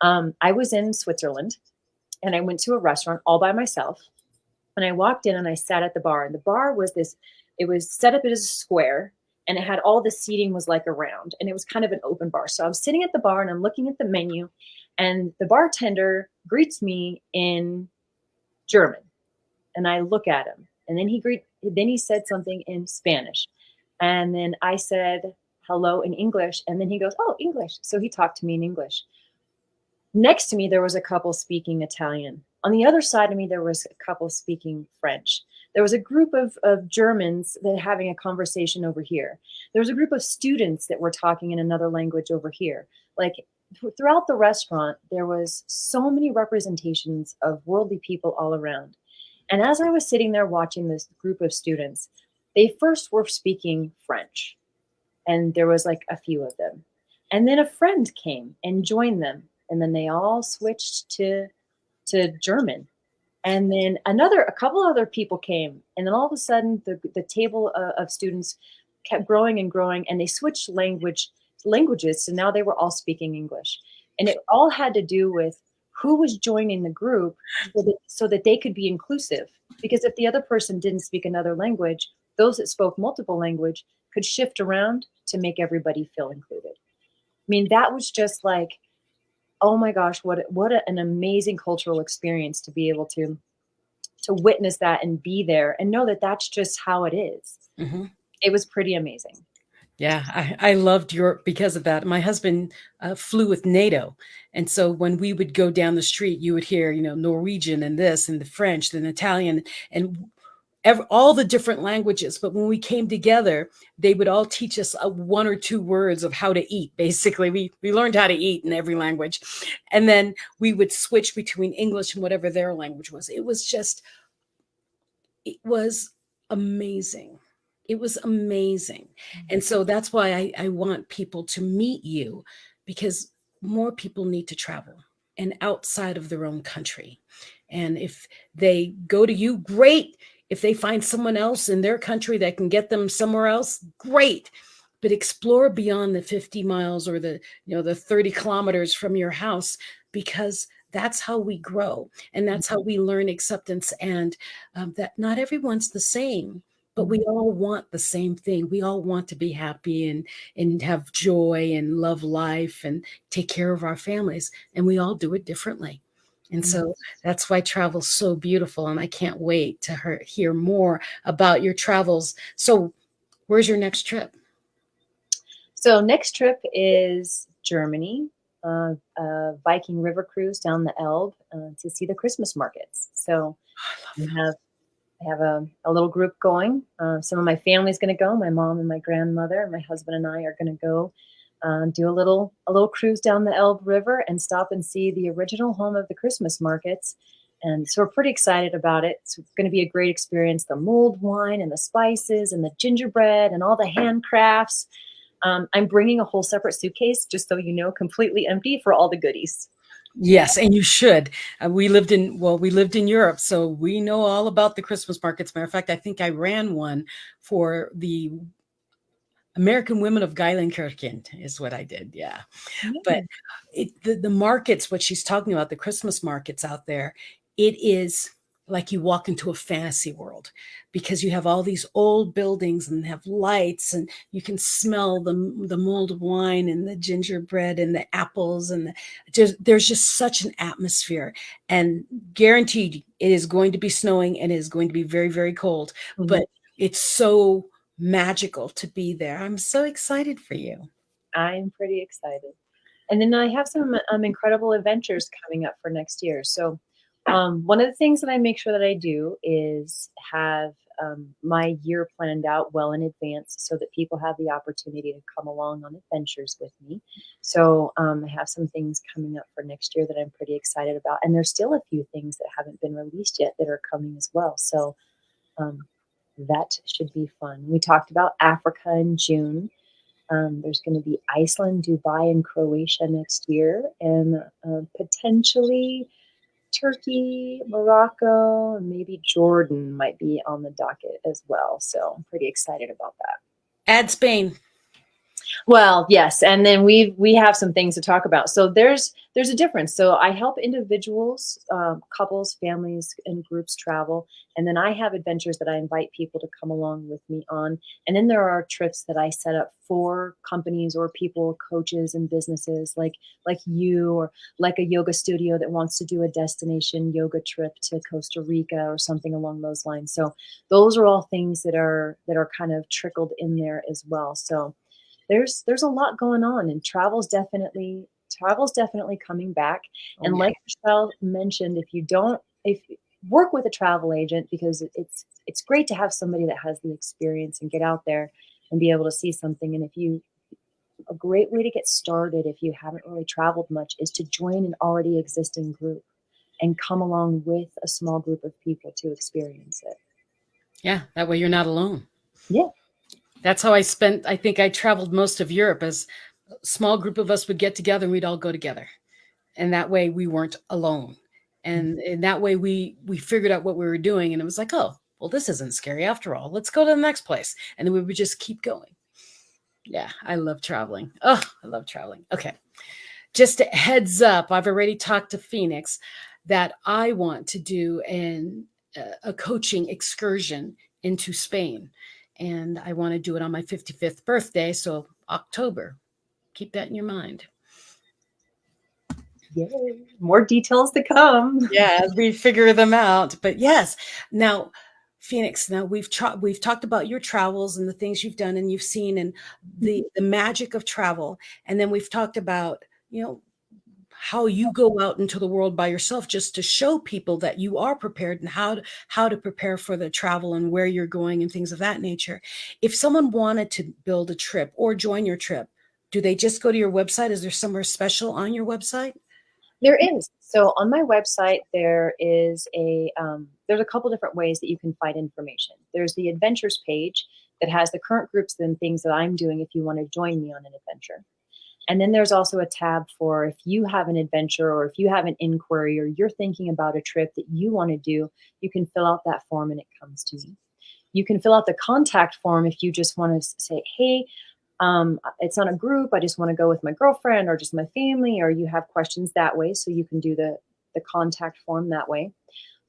I was in Switzerland and I went to a restaurant all by myself. And I walked in and I sat at the bar. And the bar was it was set up as a square and it had all the seating was like around. And it was kind of an open bar. So I'm sitting at the bar and I'm looking at the menu. And the bartender greets me in German. And I look at him. And then he said something in Spanish. And then I said hello in English. And then he goes, oh, English. So he talked to me in English. Next to me, there was a couple speaking Italian. On the other side of me, there was a couple speaking French. There was a group of Germans that were having a conversation over here. There was a group of students that were talking in another language over here. Like throughout the restaurant, there was so many representations of worldly people all around. And as I was sitting there watching this group of students, they first were speaking French. And there was like a few of them. And then a friend came and joined them. And then they all switched to German. And then a couple other people came. And then all of a sudden, the table of students kept growing and growing. And they switched languages. So now they were all speaking English. And it all had to do with who was joining the group so that they could be inclusive. Because if the other person didn't speak another language, those that spoke multiple language could shift around to make everybody feel included. I mean, that was just like, oh my gosh, what an amazing cultural experience to be able to witness that and be there and know that that's just how it is. Mm-hmm. It was pretty amazing. Yeah, I loved Europe because of that. My husband flew with NATO. And so when we would go down the street, you would hear, Norwegian and this and the French and Italian and all the different languages. But when we came together, they would all teach us one or two words of how to eat. Basically, we learned how to eat in every language. And then we would switch between English and whatever their language was. It was amazing. It was amazing. And so that's why I want people to meet you, because more people need to travel and outside of their own country. And if they go to you, great. If they find someone else in their country that can get them somewhere else, great. But explore beyond the 50 miles or the 30 kilometers from your house, because that's how we grow. And that's how we learn acceptance, and that not everyone's the same. But we all want the same thing. We all want to be happy and have joy and love life and take care of our families. And we all do it differently. And so that's why travel's so beautiful. And I can't wait to hear more about your travels. So where's your next trip? So next trip is Germany, a Viking River cruise down the Elbe to see the Christmas markets. So we have a little group going. Some of my family's going to go. My mom and my grandmother and my husband and I are going to go do a little cruise down the Elbe River and stop and see the original home of the Christmas markets. And so we're pretty excited about it. It's going to be a great experience. The mulled wine and the spices and the gingerbread and all the handcrafts. I'm bringing a whole separate suitcase, just so you know, completely empty for all the goodies. Yes, and you should. We lived in Europe, so we know all about the Christmas markets. Matter of fact, I think I ran one for the American Women of Geilenkirchen is what I did. Yeah. But the markets, what she's talking about, the Christmas markets out there, it is like you walk into a fantasy world because you have all these old buildings and have lights and you can smell the mulled wine and the gingerbread and the apples and there's just such an atmosphere, and guaranteed it is going to be snowing and it is going to be very, very cold, but it's so magical to be there. I'm so excited for you. I'm pretty excited. And then I have some incredible adventures coming up for next year. So one of the things that I make sure that I do is have my year planned out well in advance so that people have the opportunity to come along on adventures with me. So I have some things coming up for next year that I'm pretty excited about. And there's still a few things that haven't been released yet that are coming as well. So that should be fun. We talked about Africa in June. There's going to be Iceland, Dubai, and Croatia next year, and potentially Turkey, Morocco, and maybe Jordan might be on the docket as well. So I'm pretty excited about that. Add Spain. Well, yes, and then we have some things to talk about. So there's a difference. So I help individuals, couples, families, and groups travel, and then I have adventures that I invite people to come along with me on. And then there are trips that I set up for companies or people, coaches and businesses like you, or like a yoga studio that wants to do a destination yoga trip to Costa Rica or something along those lines. So those are all things that are kind of trickled in there as well. So there's a lot going on, and travel's definitely coming back. And like Michelle mentioned, if you work with a travel agent, because it's great to have somebody that has the experience and get out there and be able to see something. And a great way to get started if you haven't really traveled much is to join an already existing group and come along with a small group of people to experience it. Yeah, that way you're not alone. Yeah. That's how I think I traveled most of Europe, as a small group of us would get together and we'd all go together. And that way we weren't alone. And in that way we figured out what we were doing, and it was like, oh, well, this isn't scary after all. Let's go to the next place. And then we would just keep going. Yeah, I love traveling. Oh, I love traveling. Okay. Just a heads up, I've already talked to Phoenix that I want to do a coaching excursion into Spain. And I want to do it on my 55th birthday. So October, keep that in your mind. Yay. More details to come. Yeah, as we figure them out. But yes, now, Phoenix, now we've talked about your travels and the things you've done and you've seen and the magic of travel. And then we've talked about, how you go out into the world by yourself just to show people that you are prepared and how to prepare for the travel and where you're going and things of that nature. If someone wanted to build a trip or join your trip, do they just go to your website? Is there somewhere special on your website? There is. So on my website, there's a couple different ways that you can find information. There's the adventures page that has the current groups and things that I'm doing if you want to join me on an adventure. And then there's also a tab for if you have an adventure or if you have an inquiry or you're thinking about a trip that you want to do, you can fill out that form and it comes to me. You can fill out the contact form if you just want to say, hey, it's not a group, I just want to go with my girlfriend or just my family, or you have questions that way. So you can do the contact form that way.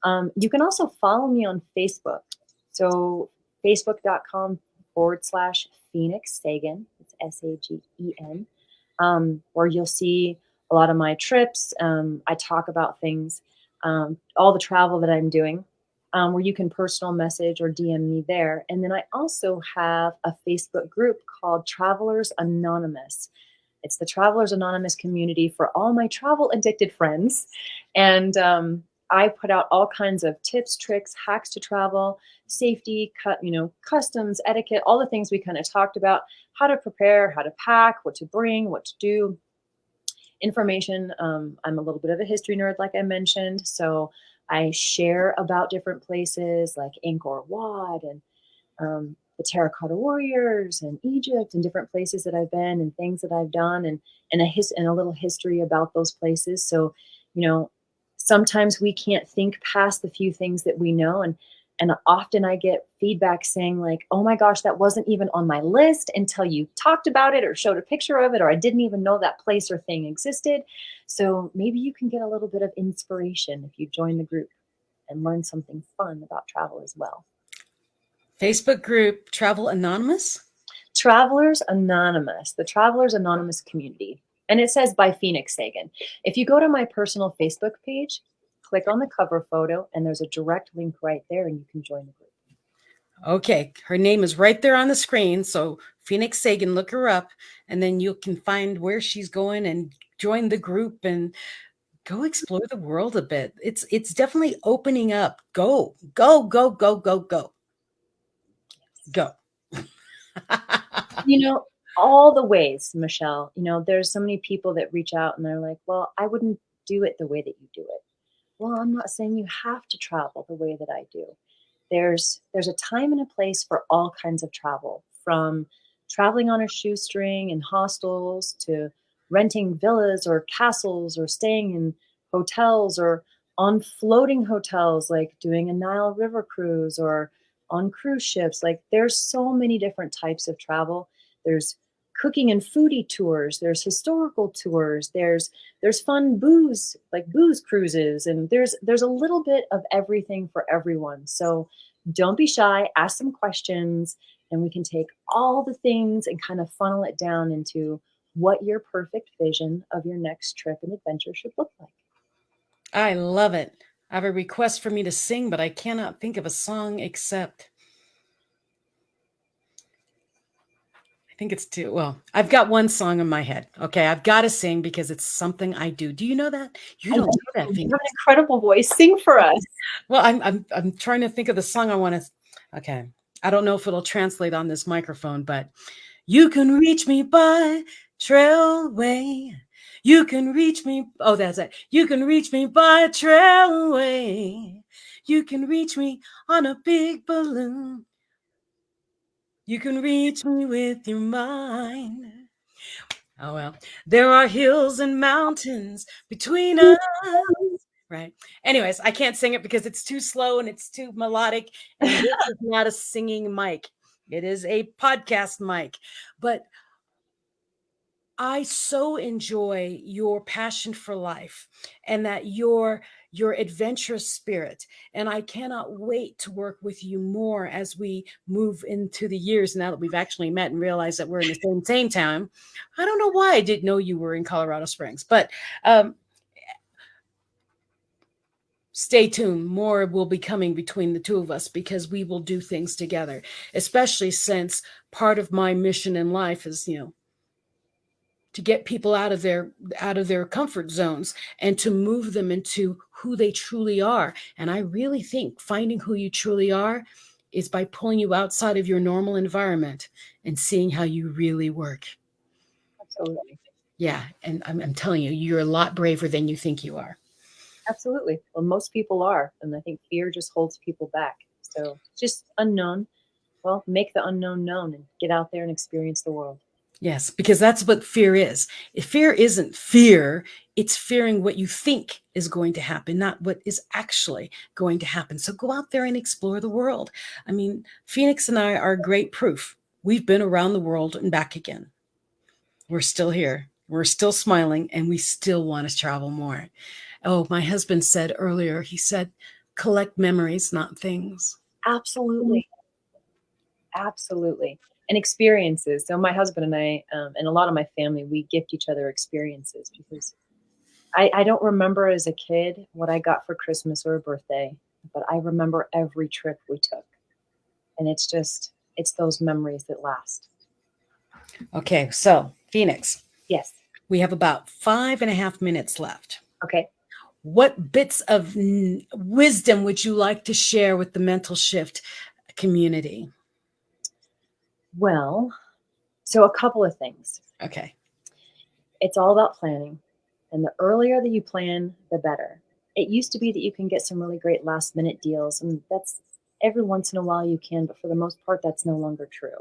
You can also follow me on Facebook. So facebook.com/Phoenix Sagen. It's Sagen. Where you'll see a lot of my trips. I talk about things, all the travel that I'm doing, where you can personal message or DM me there. And then I also have a Facebook group called Travelers Anonymous. It's the Travelers Anonymous community for all my travel addicted friends. And I put out all kinds of tips, tricks, hacks to travel, safety, customs, etiquette, all the things we kind of talked about, how to prepare, how to pack, what to bring, what to do, information. I'm a little bit of a history nerd, like I mentioned. So I share about different places like Angkor Wat and the Terracotta Warriors and Egypt and different places that I've been and things that I've done and a little history about those places. So, sometimes we can't think past the few things that we know. And often I get feedback saying like, oh my gosh, that wasn't even on my list until you talked about it or showed a picture of it, or I didn't even know that place or thing existed. So maybe you can get a little bit of inspiration if you join the group and learn something fun about travel as well. Facebook group Travel Anonymous? Travelers Anonymous, the Travelers Anonymous community. And it says by Phoenix Sagen. If you go to my personal Facebook page, click on the cover photo, and there's a direct link right there, and you can join the group. Okay, her name is right there on the screen. So Phoenix Sagen, look her up, and then you can find where she's going and join the group and go explore the world a bit. It's definitely opening up. Go, go, go, go, go, go. Go. All the ways, Michelle, there's so many people that reach out and they're like, well, I wouldn't do it the way that you do it. Well, I'm not saying you have to travel the way that I do. There's a time and a place for all kinds of travel, from traveling on a shoestring in hostels to renting villas or castles or staying in hotels or on floating hotels, like doing a Nile River cruise or on cruise ships. Like there's so many different types of travel. There's cooking and foodie tours, there's historical tours, there's fun booze, like booze cruises, and there's a little bit of everything for everyone. So don't be shy, ask some questions, and we can take all the things and kind of funnel it down into what your perfect vision of your next trip and adventure should look like. I love it. I have a request for me to sing, but I cannot think of a song except I think it's two. Well, I've got one song in my head. Okay, I've got to sing because it's something I do. Do you know that? You don't know that. You have an incredible voice. Sing for us. Well, I'm trying to think of the song I want to. Okay, I don't know if it'll translate on this microphone, but you can reach me by trailway. You can reach me. Oh, that's it. You can reach me by trailway. You can reach me on a big balloon. You can reach me with your mind. Oh, well, there are hills and mountains between us. Right. Anyways, I can't sing it because it's too slow and it's too melodic. And this is not a singing mic. It is a podcast mic. But I so enjoy your passion for life and that your adventurous spirit. And I cannot wait to work with you more as we move into the years now that we've actually met and realized that we're in the same town. I don't know why I didn't know you were in Colorado Springs, but stay tuned. More will be coming between the two of us because we will do things together, especially since part of my mission in life is, to get people out of their comfort zones and to move them into who they truly are. And I really think finding who you truly are is by pulling you outside of your normal environment and seeing how you really work. Absolutely. Yeah. And I'm telling you, you're a lot braver than you think you are. Absolutely. Well, most people are. And I think fear just holds people back. So just unknown. Well, make the unknown known and get out there and experience the world. Yes, because that's what fear is. If fear isn't fear, it's fearing what you think is going to happen, not what is actually going to happen. So go out there and explore the world. I mean, Phoenix and I are great proof. We've been around the world and back again. We're still here. We're still smiling, and we still want to travel more. Oh, my husband said earlier, he said, collect memories, not things. Absolutely. Absolutely. And experiences. So my husband and I, and a lot of my family, we gift each other experiences because I don't remember as a kid what I got for Christmas or a birthday, but I remember every trip we took. And it's those memories that last. Okay, so Phoenix, Yes. we have about 5.5 minutes left. Okay. What bits of wisdom would you like to share with the mental shift community? Well, so a couple of things. Okay. It's all about planning. And the earlier that you plan, the better. It used to be that you can get some really great last minute deals, and that's every once in a while you can, but for the most part, that's no longer true.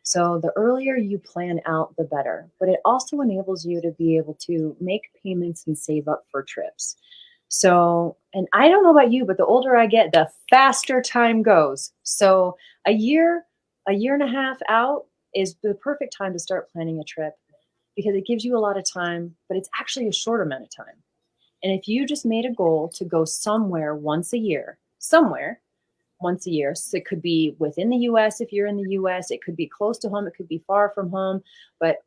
So the earlier you plan out, the better. But it also enables you to be able to make payments and save up for trips. So, and I don't know about you, but the older I get, the faster time goes. So a year and a half out is the perfect time to start planning a trip because it gives you a lot of time, but it's actually a short amount of time. And if you just made a goal to go somewhere once a year, so it could be within the US if you're in the US, it could be close to home, it could be far from home, but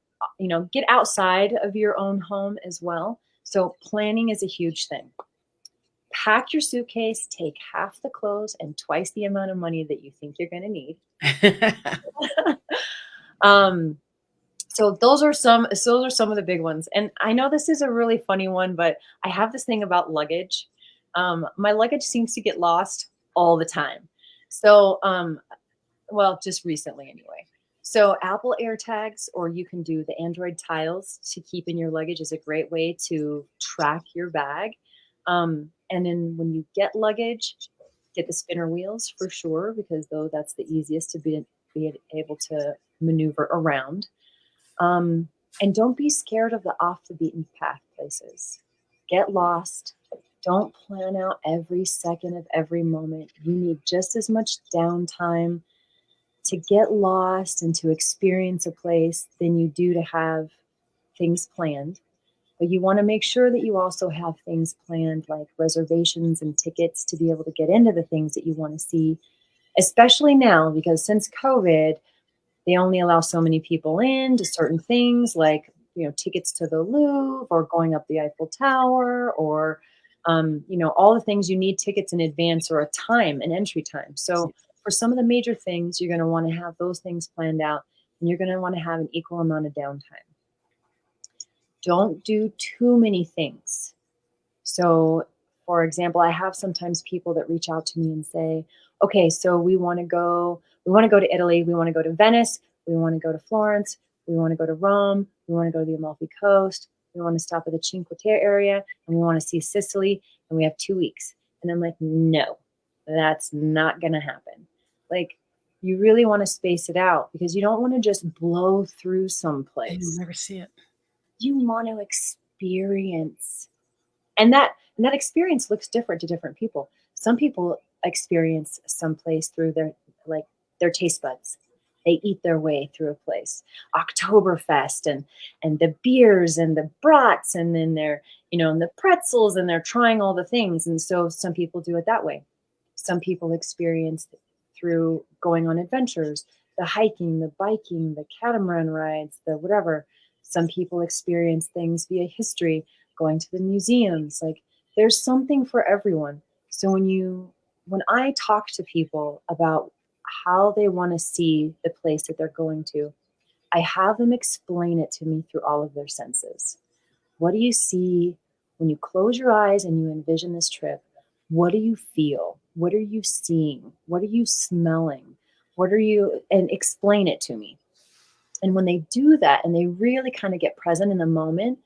get outside of your own home as well. So planning is a huge thing. Pack your suitcase, take half the clothes and twice the amount of money that you think you're going to need. So those are some of the big ones. And I know this is a really funny one, but I have this thing about luggage. My luggage seems to get lost all the time. So, well, just recently anyway. So Apple AirTags, or you can do the Android tiles to keep in your luggage, is a great way to track your bag. And then when you get luggage, get the spinner wheels for sure, because that's the easiest to be able to maneuver around. And don't be scared of the off the beaten path places. Get lost. Don't plan out every second of every moment. You need just as much downtime to get lost and to experience a place than you do to have things planned. But you want to make sure that you also have things planned, like reservations and tickets to be able to get into the things that you want to see, especially now, because since COVID, they only allow so many people in to certain things, like tickets to the Louvre or going up the Eiffel Tower, or all the things you need tickets in advance or an entry time. So for some of the major things, you're going to want to have those things planned out, and you're going to want to have an equal amount of downtime. Don't do too many things. So, for example, I have sometimes people that reach out to me and say, okay, so we want to go to Italy, we want to go to Venice, we want to go to Florence, we want to go to Rome, we want to go to the Amalfi Coast, we want to stop at the Cinque Terre area, and we want to see Sicily, and we have 2 weeks. And I'm like, no, that's not going to happen. Like, you really want to space it out, because you don't want to just blow through someplace. You'll never see it. You want to experience. And that experience looks different to different people. Some people experience someplace through their taste buds. They eat their way through a place. Oktoberfest and the beers and the brats, and then they're, and the pretzels, and they're trying all the things. And so some people do it that way. Some people experience through going on adventures, the hiking, the biking, the catamaran rides, the whatever. Some people experience things via history, going to the museums. Like, there's something for everyone. So when I talk to people about how they want to see the place that they're going to, I have them explain it to me through all of their senses. What do you see when you close your eyes and you envision this trip? What do you feel? What are you seeing? What are you smelling? And explain it to me. And when they do that and they really kind of get present in the moment,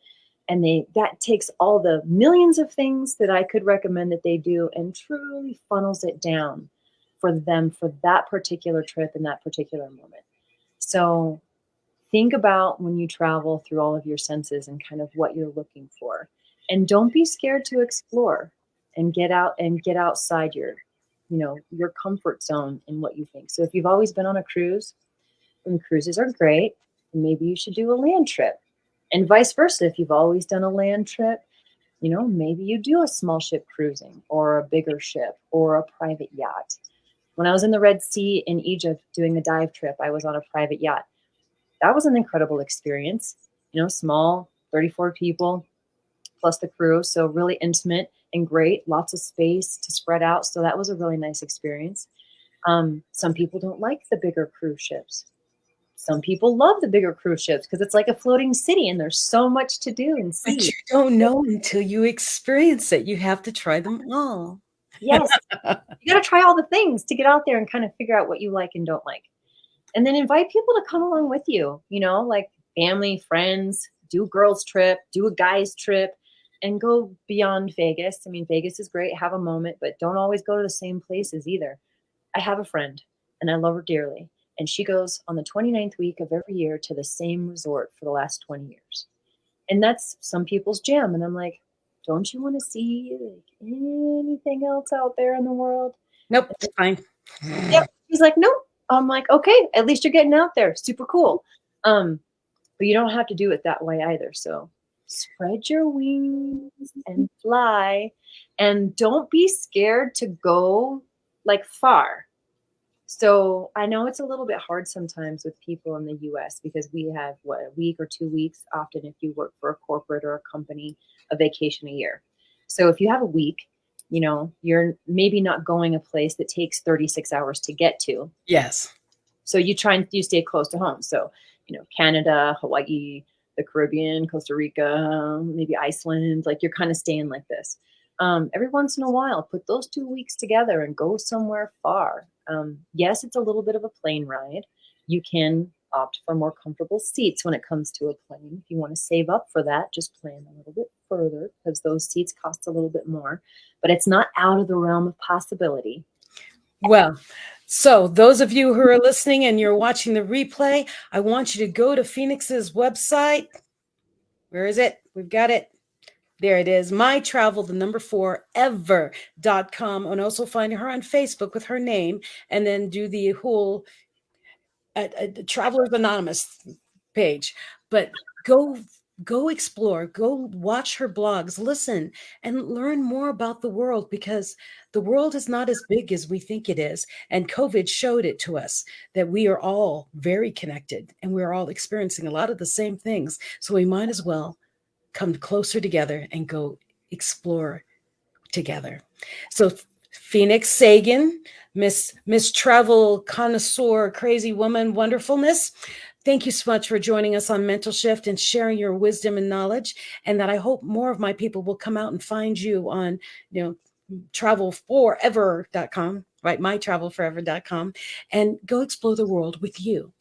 and that takes all the millions of things that I could recommend that they do and truly funnels it down for them for that particular trip in that particular moment. So think about when you travel through all of your senses and kind of what you're looking for. And don't be scared to explore and get outside your comfort zone in what you think. So if you've always been on a cruise, and cruises are great, maybe you should do a land trip. And vice versa, if you've always done a land trip, maybe you do a small ship cruising or a bigger ship or a private yacht. When I was in the Red Sea in Egypt doing the dive trip, I was on a private yacht. That was an incredible experience. Small, 34 people, plus the crew. So really intimate and great, lots of space to spread out. So that was a really nice experience. Some people don't like the bigger cruise ships. Some people love the bigger cruise ships because it's like a floating city and there's so much to do and But see. you don't know until you experience it. You have to try them all. Yes, you got to try all the things to get out there and kind of figure out what you like and don't like. And then invite people to come along with you, like family, friends, do a girls trip, do a guys trip, and go beyond Vegas. I mean, Vegas is great, have a moment, but don't always go to the same places either. I have a friend and I love her dearly. And she goes on the 29th week of every year to the same resort for the last 20 years. And that's some people's jam. And I'm like, don't you want to see anything else out there in the world? Nope, it's fine. Yep. She's like, nope. I'm like, okay, at least you're getting out there. Super cool. But you don't have to do it that way either. So spread your wings and fly. And don't be scared to go far. So I know it's a little bit hard sometimes with people in the US because we have a week or 2 weeks, often if you work for a corporate or a company, a vacation a year. So if you have a week, you're maybe not going a place that takes 36 hours to get to. Yes. So you stay close to home. So, Canada, Hawaii, the Caribbean, Costa Rica, maybe Iceland, you're kind of staying like this. Every once in a while, put those 2 weeks together and go somewhere far. Yes, it's a little bit of a plane ride. You can opt for more comfortable seats when it comes to a plane. If you want to save up for that, just plan a little bit further because those seats cost a little bit more. But it's not out of the realm of possibility. Well, so those of you who are listening and you're watching the replay, I want you to go to Phoenix's website. Where is it? We've got it. There it is. mytravel4ever.com. And also find her on Facebook with her name and then do the whole Travelers Anonymous page. But go explore, go watch her blogs, listen, and learn more about the world because the world is not as big as we think it is. And COVID showed it to us that we are all very connected and we're all experiencing a lot of the same things. So we might as well come closer together and go explore together. So Phoenix Sagen, Miss Travel Connoisseur, Crazy Woman, Wonderfulness. Thank you so much for joining us on Mental Shift and sharing your wisdom and knowledge. And that I hope more of my people will come out and find you on, travelforever.com, right? mytravelforever.com, and go explore the world with you.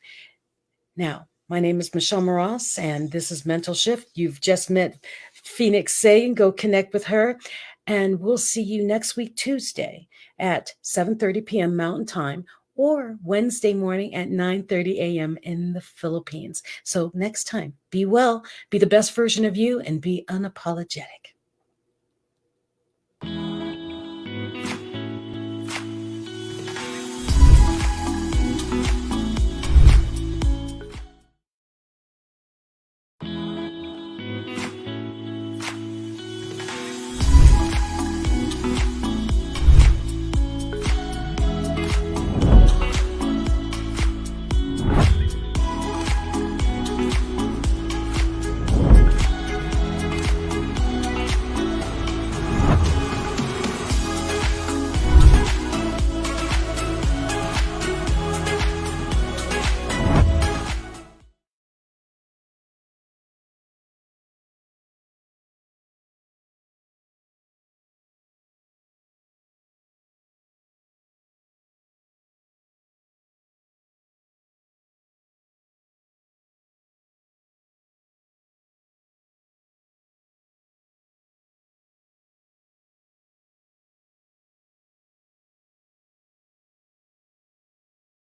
Now, my name is Michelle Mras, and this is Mental Shift. You've just met Phoenix Sagen. Go connect with her. And we'll see you next week, Tuesday at 7:30 p.m. Mountain Time or Wednesday morning at 9:30 a.m. in the Philippines. So next time, be well, be the best version of you, and be unapologetic.